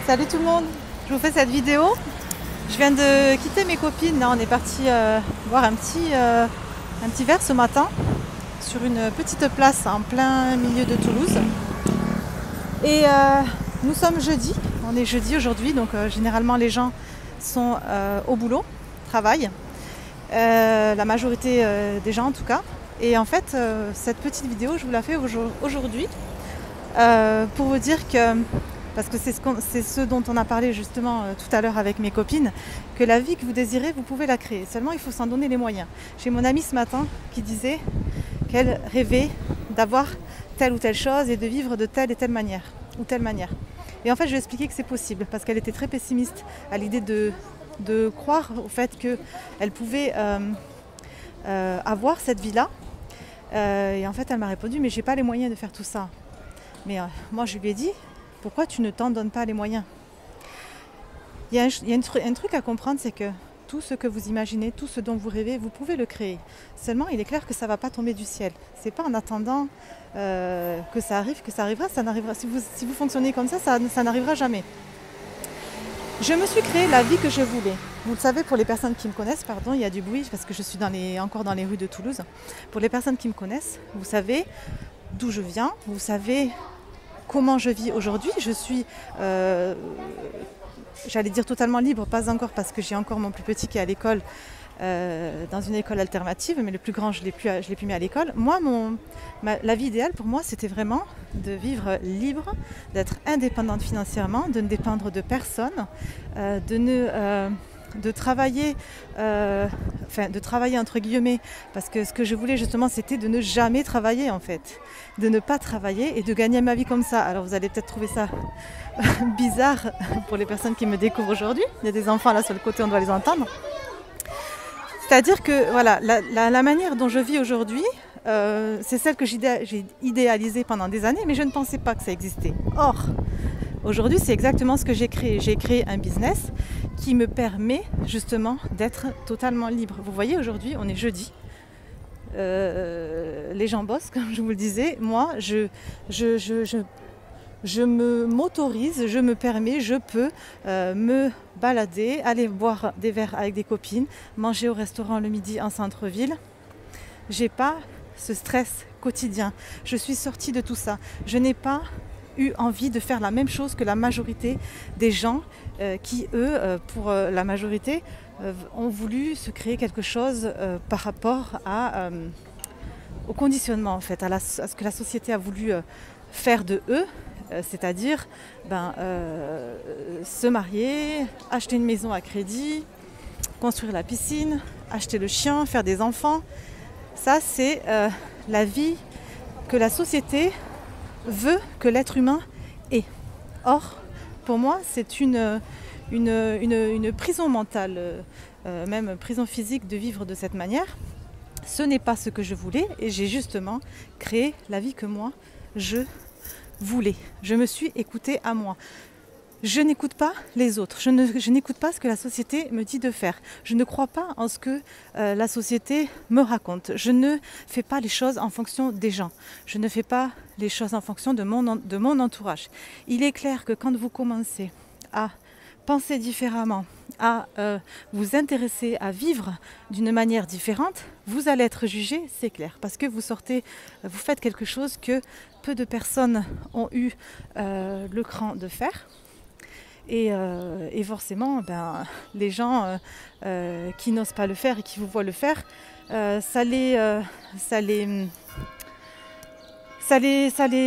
Salut tout le monde, je vous fais cette vidéo. Je viens de quitter mes copines, là on est parti boire un petit verre ce matin sur une petite place en plein milieu de Toulouse. Et nous sommes jeudi, on est jeudi aujourd'hui, donc généralement les gens sont au boulot, travaillent, la majorité des gens en tout cas. Et en fait cette petite vidéo je vous la fais aujourd'hui pour vous dire que, parce que c'est ce dont on a parlé justement tout à l'heure avec mes copines, que la vie que vous désirez, vous pouvez la créer. Seulement, il faut s'en donner les moyens. J'ai mon amie ce matin qui disait qu'elle rêvait d'avoir telle ou telle chose et de vivre de telle et telle manière, ou telle manière. Et en fait, je lui ai expliqué que c'est possible, parce qu'elle était très pessimiste à l'idée de croire au fait qu'elle pouvait avoir cette vie-là. Et en fait, elle m'a répondu, mais j'ai pas les moyens de faire tout ça. Mais moi, je lui ai dit, pourquoi tu ne t'en donnes pas les moyens? Il y a un truc à comprendre, c'est que tout ce que vous imaginez, tout ce dont vous rêvez, vous pouvez le créer. Seulement, il est clair que ça ne va pas tomber du ciel. C'est pas en attendant que ça arrive, que ça arrivera. Ça n'arrivera. Si vous fonctionnez comme ça n'arrivera jamais. Je me suis créé la vie que je voulais. Vous le savez, pour les personnes qui me connaissent, pardon, il y a du bruit parce que je suis encore dans les rues de Toulouse. Pour les personnes qui me connaissent, vous savez d'où je viens, vous savez comment je vis aujourd'hui. Je suis, j'allais dire totalement libre, pas encore parce que j'ai encore mon plus petit qui est à l'école, dans une école alternative, mais le plus grand je l'ai plus mis à l'école. Moi, la vie idéale pour moi, c'était vraiment de vivre libre, d'être indépendante financièrement, de ne dépendre de personne, de travailler, de travailler entre guillemets, parce que ce que je voulais justement c'était de ne jamais travailler en fait, de ne pas travailler et de gagner ma vie comme ça. Alors vous allez peut-être trouver ça bizarre pour les personnes qui me découvrent aujourd'hui, il y a des enfants là sur le côté, on doit les entendre. C'est-à-dire que voilà, la manière dont je vis aujourd'hui, c'est celle que j'ai idéalisée pendant des années, mais je ne pensais pas que ça existait. Or, aujourd'hui, c'est exactement ce que j'ai créé. J'ai créé un business qui me permet justement d'être totalement libre. Vous voyez, aujourd'hui, on est jeudi. Les gens bossent, comme je vous le disais. Moi, je m'autorise, je me permets, je peux me balader, aller boire des verres avec des copines, manger au restaurant le midi en centre-ville. J'ai pas ce stress quotidien. Je suis sortie de tout ça. Je n'ai pas eu envie de faire la même chose que la majorité des gens qui, eux, pour la majorité, ont voulu se créer quelque chose par rapport au conditionnement, en fait, à ce que la société a voulu faire de eux, c'est-à-dire se marier, acheter une maison à crédit, construire la piscine, acheter le chien, faire des enfants. Ça, c'est la vie que la société veut que l'être humain ait. Or, pour moi, c'est une prison mentale, même prison physique de vivre de cette manière. Ce n'est pas ce que je voulais et j'ai justement créé la vie que moi, je voulais. Je me suis écoutée à moi. Je n'écoute pas les autres, je n'écoute pas ce que la société me dit de faire. Je ne crois pas en ce que la société me raconte. Je ne fais pas les choses en fonction des gens. Je ne fais pas les choses en fonction de mon entourage. Il est clair que quand vous commencez à penser différemment, à vous intéresser, à vivre d'une manière différente, vous allez être jugé, c'est clair. Parce que vous faites quelque chose que peu de personnes ont eu le cran de faire. Et forcément, les gens qui n'osent pas le faire et qui vous voient le faire, ça les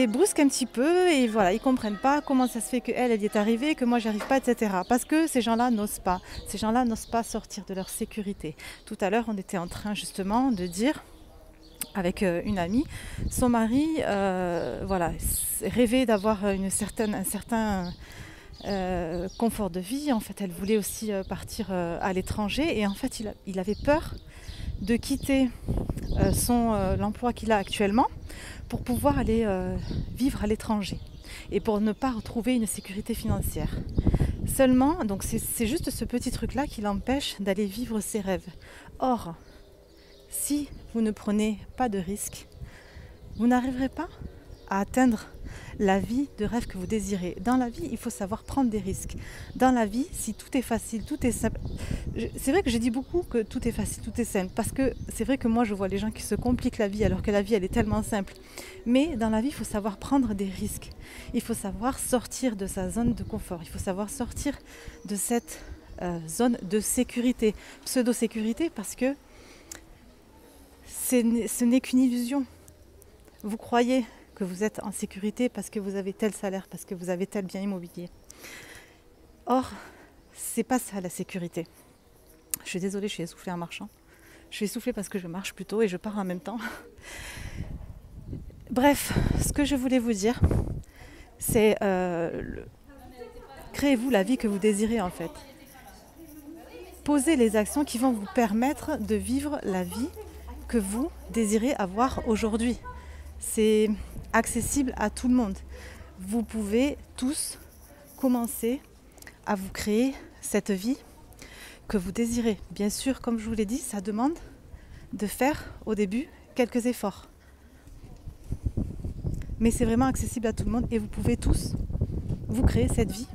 brusque un petit peu et voilà, ils ne comprennent pas comment ça se fait qu'elle y est arrivée, que moi j'y arrive pas, etc. Parce que ces gens-là n'osent pas. Ces gens-là n'osent pas sortir de leur sécurité. Tout à l'heure, on était en train justement de dire avec une amie, son mari rêvait d'avoir un certain confort de vie. En fait, elle voulait aussi partir à l'étranger et en fait, il avait peur de quitter l'emploi qu'il a actuellement pour pouvoir aller vivre à l'étranger et pour ne pas retrouver une sécurité financière. Seulement, donc c'est juste ce petit truc-là qui l'empêche d'aller vivre ses rêves. Or, si vous ne prenez pas de risques, vous n'arriverez pas à atteindre la vie de rêve que vous désirez. Dans la vie, il faut savoir prendre des risques. Dans la vie, si tout est facile, tout est simple. C'est vrai que je dis beaucoup que tout est facile, tout est simple. Parce que c'est vrai que moi, je vois les gens qui se compliquent la vie alors que la vie, elle est tellement simple. Mais dans la vie, il faut savoir prendre des risques. Il faut savoir sortir de sa zone de confort. Il faut savoir sortir de cette zone de sécurité, pseudo-sécurité, parce que ce n'est qu'une illusion. Vous croyez que vous êtes en sécurité parce que vous avez tel salaire, parce que vous avez tel bien immobilier. Or, c'est pas ça la sécurité. Je suis désolée, je suis essoufflée en marchant. Je suis essoufflée parce que je marche plutôt et je pars en même temps. Bref, ce que je voulais vous dire, c'est créez-vous la vie que vous désirez en fait. Posez les actions qui vont vous permettre de vivre la vie que vous désirez avoir aujourd'hui. C'est accessible à tout le monde. Vous pouvez tous commencer à vous créer cette vie que vous désirez. Bien sûr, comme je vous l'ai dit, ça demande de faire au début quelques efforts. Mais c'est vraiment accessible à tout le monde et vous pouvez tous vous créer cette vie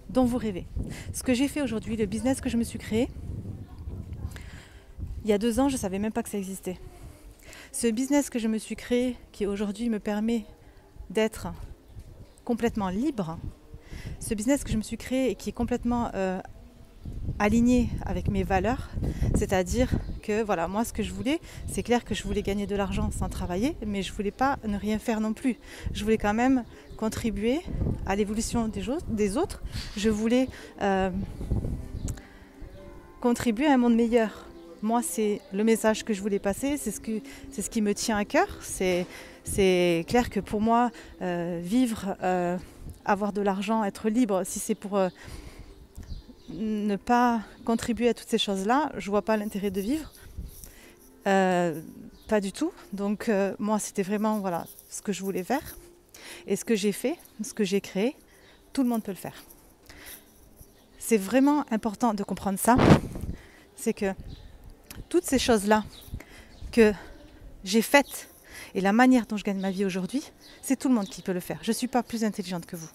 dont vous rêvez. Ce que j'ai fait aujourd'hui, le business que je me suis créé, il y a 2 ans, je ne savais même pas que ça existait. Ce business que je me suis créé, qui aujourd'hui me permet d'être complètement libre, ce business que je me suis créé et qui est complètement aligné avec mes valeurs, c'est-à-dire que voilà, moi ce que je voulais, c'est clair que je voulais gagner de l'argent sans travailler, mais je voulais pas ne rien faire non plus. Je voulais quand même contribuer à l'évolution des autres. Je voulais contribuer à un monde meilleur. Moi, c'est le message que je voulais passer, c'est ce qui me tient à cœur. C'est clair que pour moi, vivre, avoir de l'argent, être libre, si c'est pour ne pas contribuer à toutes ces choses-là, je ne vois pas l'intérêt de vivre. Pas du tout. Donc moi, c'était vraiment voilà, ce que je voulais faire. Et ce que j'ai fait, ce que j'ai créé, tout le monde peut le faire. C'est vraiment important de comprendre ça. C'est que toutes ces choses-là que j'ai faites et la manière dont je gagne ma vie aujourd'hui, c'est tout le monde qui peut le faire. Je ne suis pas plus intelligente que vous.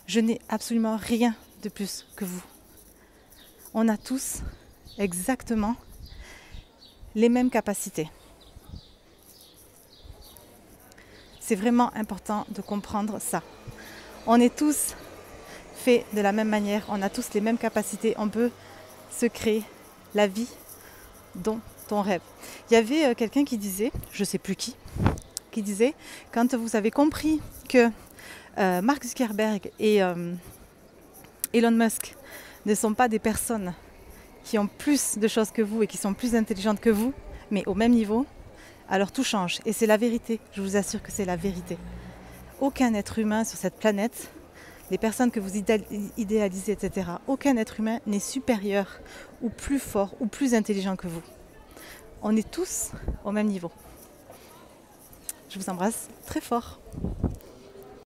Je n'ai absolument rien de plus que vous. On a tous exactement les mêmes capacités. C'est vraiment important de comprendre ça. On est tous faits de la même manière, on a tous les mêmes capacités, on peut se créer la vie dont on rêve. Il y avait quelqu'un qui disait, je ne sais plus qui disait, quand vous avez compris que Mark Zuckerberg et Elon Musk ne sont pas des personnes qui ont plus de choses que vous et qui sont plus intelligentes que vous, mais au même niveau, alors tout change. Et c'est la vérité, je vous assure que c'est la vérité. Aucun être humain sur cette planète, les personnes que vous idéalisez, etc., aucun être humain n'est supérieur ou plus fort ou plus intelligent que vous. On est tous au même niveau. Je vous embrasse très fort.